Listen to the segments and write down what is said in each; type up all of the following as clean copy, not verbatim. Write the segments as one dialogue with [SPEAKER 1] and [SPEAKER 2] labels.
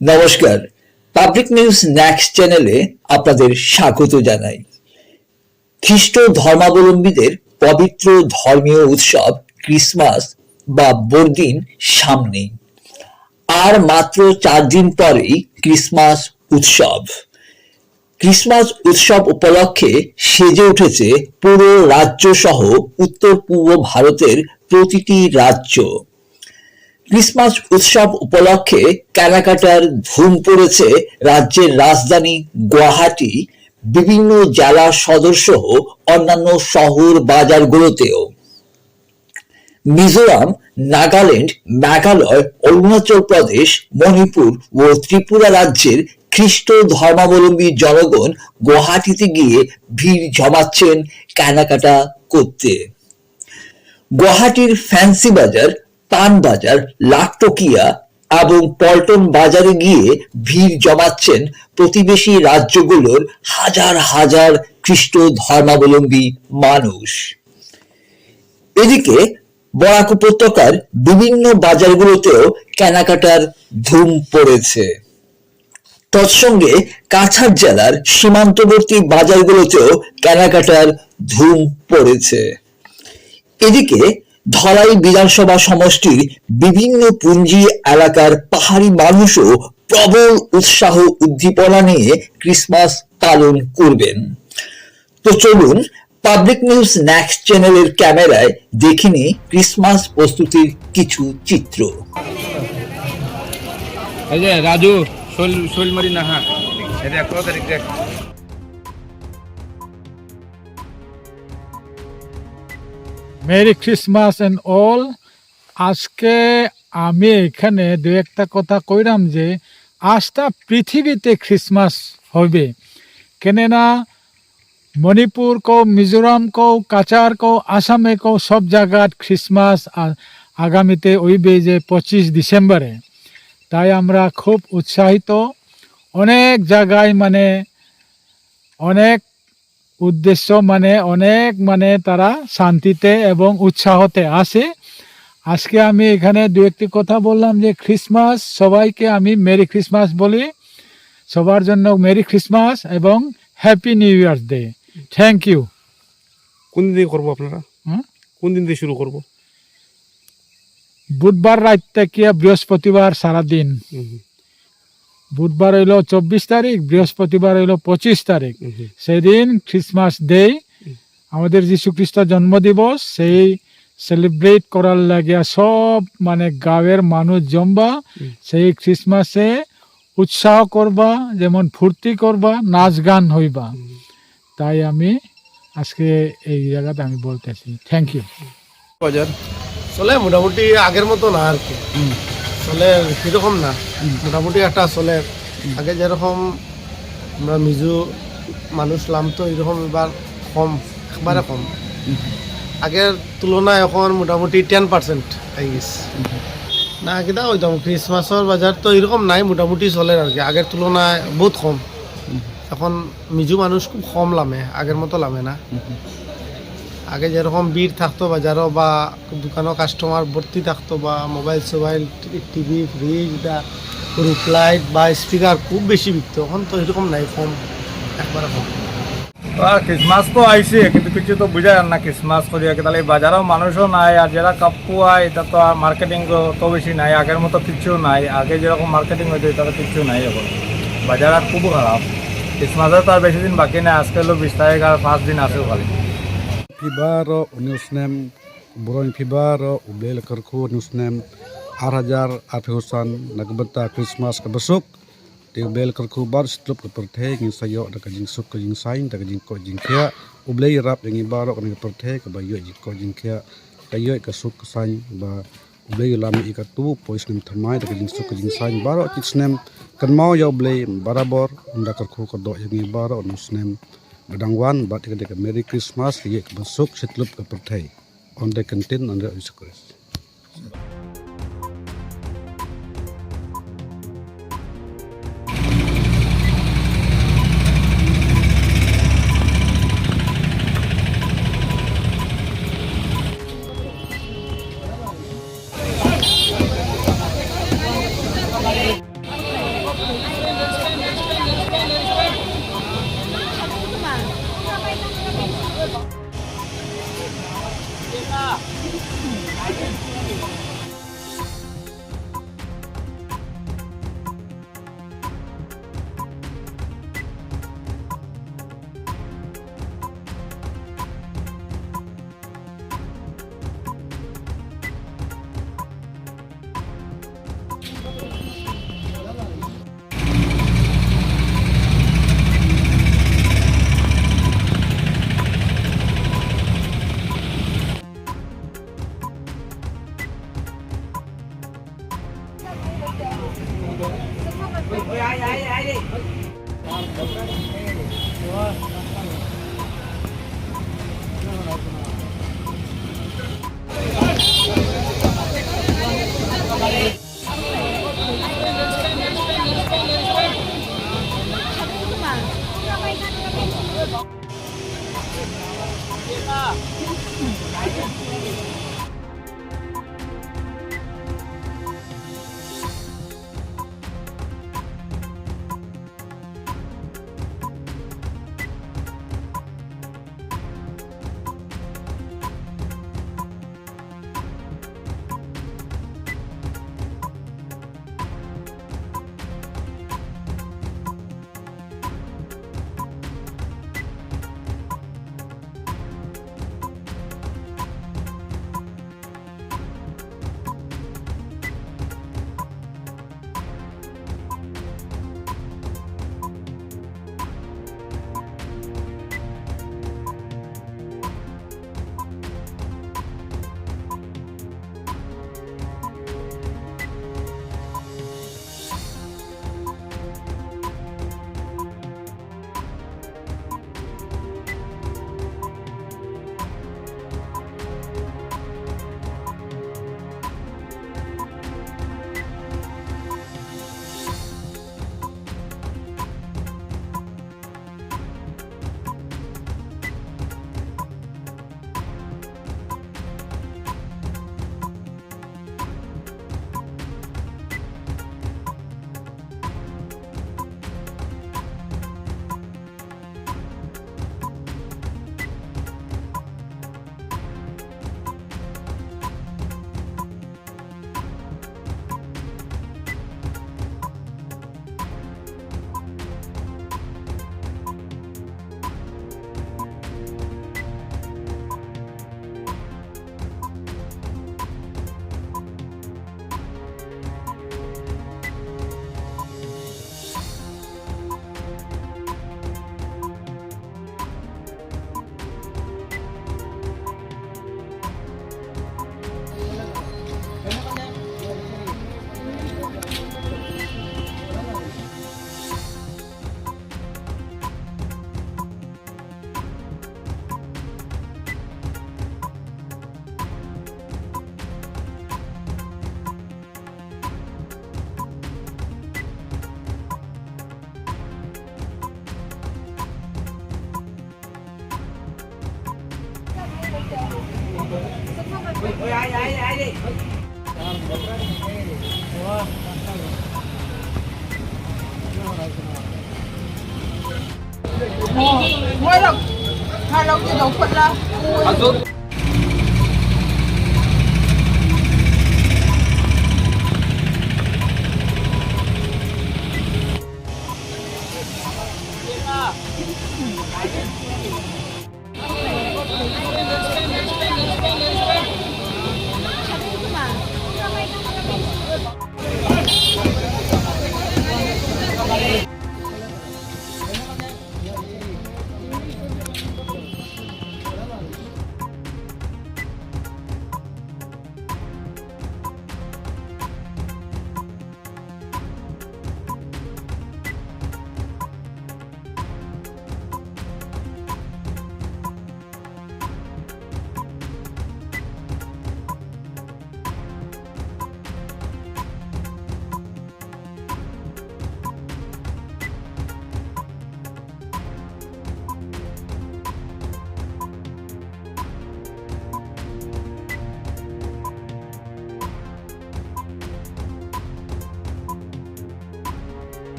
[SPEAKER 1] নমস্কার, public news next চ্যানেলে আপনাদের স্বাগত জানাই। খ্রিস্ট ধর্মাবলম্বীদের পবিত্র ধর্মীয় উৎসব ক্রিসমাস বা বড়দিন সামনে। আর মাত্র 4 দিন পরেই ক্রিসমাস উৎসব। ক্রিসমাস উৎসব উপলক্ষে সেজে উঠেছে পুরো রাজ্য সহ উত্তর পূর্ব ভারতের প্রতিটি রাজ্য। ক্রিসমাস উৎসব উপলক্ষে কেনাকাটার ধুম পড়েছে রাজ্যের রাজধানী গুয়াহাটি, বিভিন্ন জেলা সদর সহ অন্যান্য শহর বাজারগুলোতেও। মিজোরাম, নাগাল্যান্ড, মেঘালয়, অরুণাচল প্রদেশ, মণিপুর ও ত্রিপুরা রাজ্যের খ্রিস্ট ধর্মাবলম্বী জনগণ গুয়াহাটিতে গিয়ে ভিড় জমাচ্ছেন কেনাকাটা করতে। গুয়াহাটির ফ্যান্সি বাজার, পান বাজার, লাখটকিয়া এবং পল্টন বাজারে গিয়ে ভিড় জমাচ্ছেন প্রতিবেশী রাজ্যগুলোর হাজার হাজার খ্রিস্ট ধর্মাবলম্বী মানুষ। এদিকে বরাক উপত্যকার বিভিন্ন বাজারগুলোতেও কেনাকাটার ধুম পড়েছে। তৎসঙ্গে কাছাড় জেলার সীমান্তবর্তী বাজারগুলোতেও কেনাকাটার ধুম পড়েছে। এদিকে ধলাই বিধানসভা সমষ্টির বিভিন্ন পুঞ্জি এলাকার পাহাড়ি মানুষও প্রবল উৎসাহ উদ্দীপনা নিয়ে ক্রিসমাস পালন করবেন। তো চলুন পাবলিক নিউজ নেক্সট চ্যানেলের ক্যামেরায় দেখিনি ক্রিসমাস প্রস্তুতির কিছু চিত্র।
[SPEAKER 2] রাজু শৈলমারি নাহা তারিখ
[SPEAKER 3] মেরি ক্রিসমাস এন্ড অল। আজকে আমি এখানে দু একটা কথা কইরাম যে আজটা পৃথিবীতে ক্রিসমাস হবে, কেননা মণিপুর কও, মিজোরাম কও, কাছাড় কও, আসামে কও, সব জায়গায় ক্রিসমাস আগামীতে হইবে যে 25 ডিসেম্বরে। তাই আমরা খুব উৎসাহিত। অনেক জায়গায় অনেক উদ্দেশ্য অনেক তারা শান্তিতে এবং উৎসাহতে আসে। আজকে আমি এখানে দু একটি কথা বললাম যে ক্রিসমাস, সবাইকে আমি মেরি ক্রিসমাস বলি। সবার জন্য মেরি ক্রিসমাস এবং happy new year day. Thank you.
[SPEAKER 2] কোন দিন দিয়ে করবো আপনারা? কোন দিন দিয়ে শুরু করব?
[SPEAKER 3] বুধবার রাত থেকে বৃহস্পতিবার সারাদিন। বুধবার হইল 24 তারিখ, বৃহস্পতিবার হইল 25 তারিখ। সেদিন ক্রিসমাস ডে, আমাদের যীশু খ্রিস্ট জন্মদিবস। সেই সেলিব্রেট করার লাগিয়া সব গাঁয়ের মানুষ জমবা। সেই ক্রিসমাসে উৎসাহ করবা, যেমন ফুর্তি করবা, নাচ গান হইবা। তাই আমি আজকে এই জায়গাতে আমি বলতেছি থ্যাংক ইউ।
[SPEAKER 4] বাজার চলে মোটামুটি আগের মতো না আর কি, চলে সেরকম না, মোটামুটি একটা চলে। আগে যেরকম আমরা মিজু মানুষ লাম তো এরকম এবার কম, একবারে কম। আগের তুলনায় এখন মোটামুটি 10% হয়ে গেছে না। কিনা ওইরকম ক্রিসমাসের বাজার তো এরকম নাই, মোটামুটি চলে আর কি। আগের তুলনায় বহুত কম। এখন মিজু মানুষ খুব কম লামে, আগের মতো লামে না। আগে যেরকম ভিড় থাকতো বাজারও বা দোকানও কাস্টমার ভর্তি থাকতো, বা mobile TV, fridge, roof light বা স্পিকার খুব বেশি বিকতো। এখন তো এরকম নাই, কম, একবারে কম।
[SPEAKER 2] ক্রিসমাস তো আইসে, কিন্তু কিছু তো বুঝা যান না ক্রিসমাস করিয়া। তাহলে বাজারেও মানুষও নাই, আর যারা কাপু হয় এটা তো আর মার্কেটিং তো বেশি নাই, আগের মতো কিছু নাই। আগে যেরকম মার্কেটিং হইতো এটা তো কিছু নাই এখন। বাজার আর খুব খারাপ। ক্রিসমাসের তো আর বেশি দিন বাকি নাই, আজকে হলো 20 তারিখ আর 5 দিন আছে খালি।
[SPEAKER 5] Fibaro Newsnem Buron Fibaro Ubel Kerku Newsnem Arhajar Apihusan Nagbata Christmas Kabasuk Ti Ubel Kerku Bar Strup Keperthe Ngin Sayo Daka Jing Suk Jing Sain Daka Jing Ko Jing Kia Ublei Rap Yang Ibaro Kan Keperthe Ka Bayo Jing Ko Jing Kia Kayo Ka Suk Sain Ba Ublei Lami Ikatu Pois Nem Thamai Daka Jing Suk Jing Sain Baro Kitsnem Kan Mau Ya Ublei Barabor Unda Kerku Kodok Yang Ibaro Newsnem Badangwan bat ke Merry Christmas ye besok setlup ke pertai on the kantin on the Eucharist.
[SPEAKER 6] Mới là hai lâu đi đầu phân ra.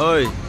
[SPEAKER 7] Oi.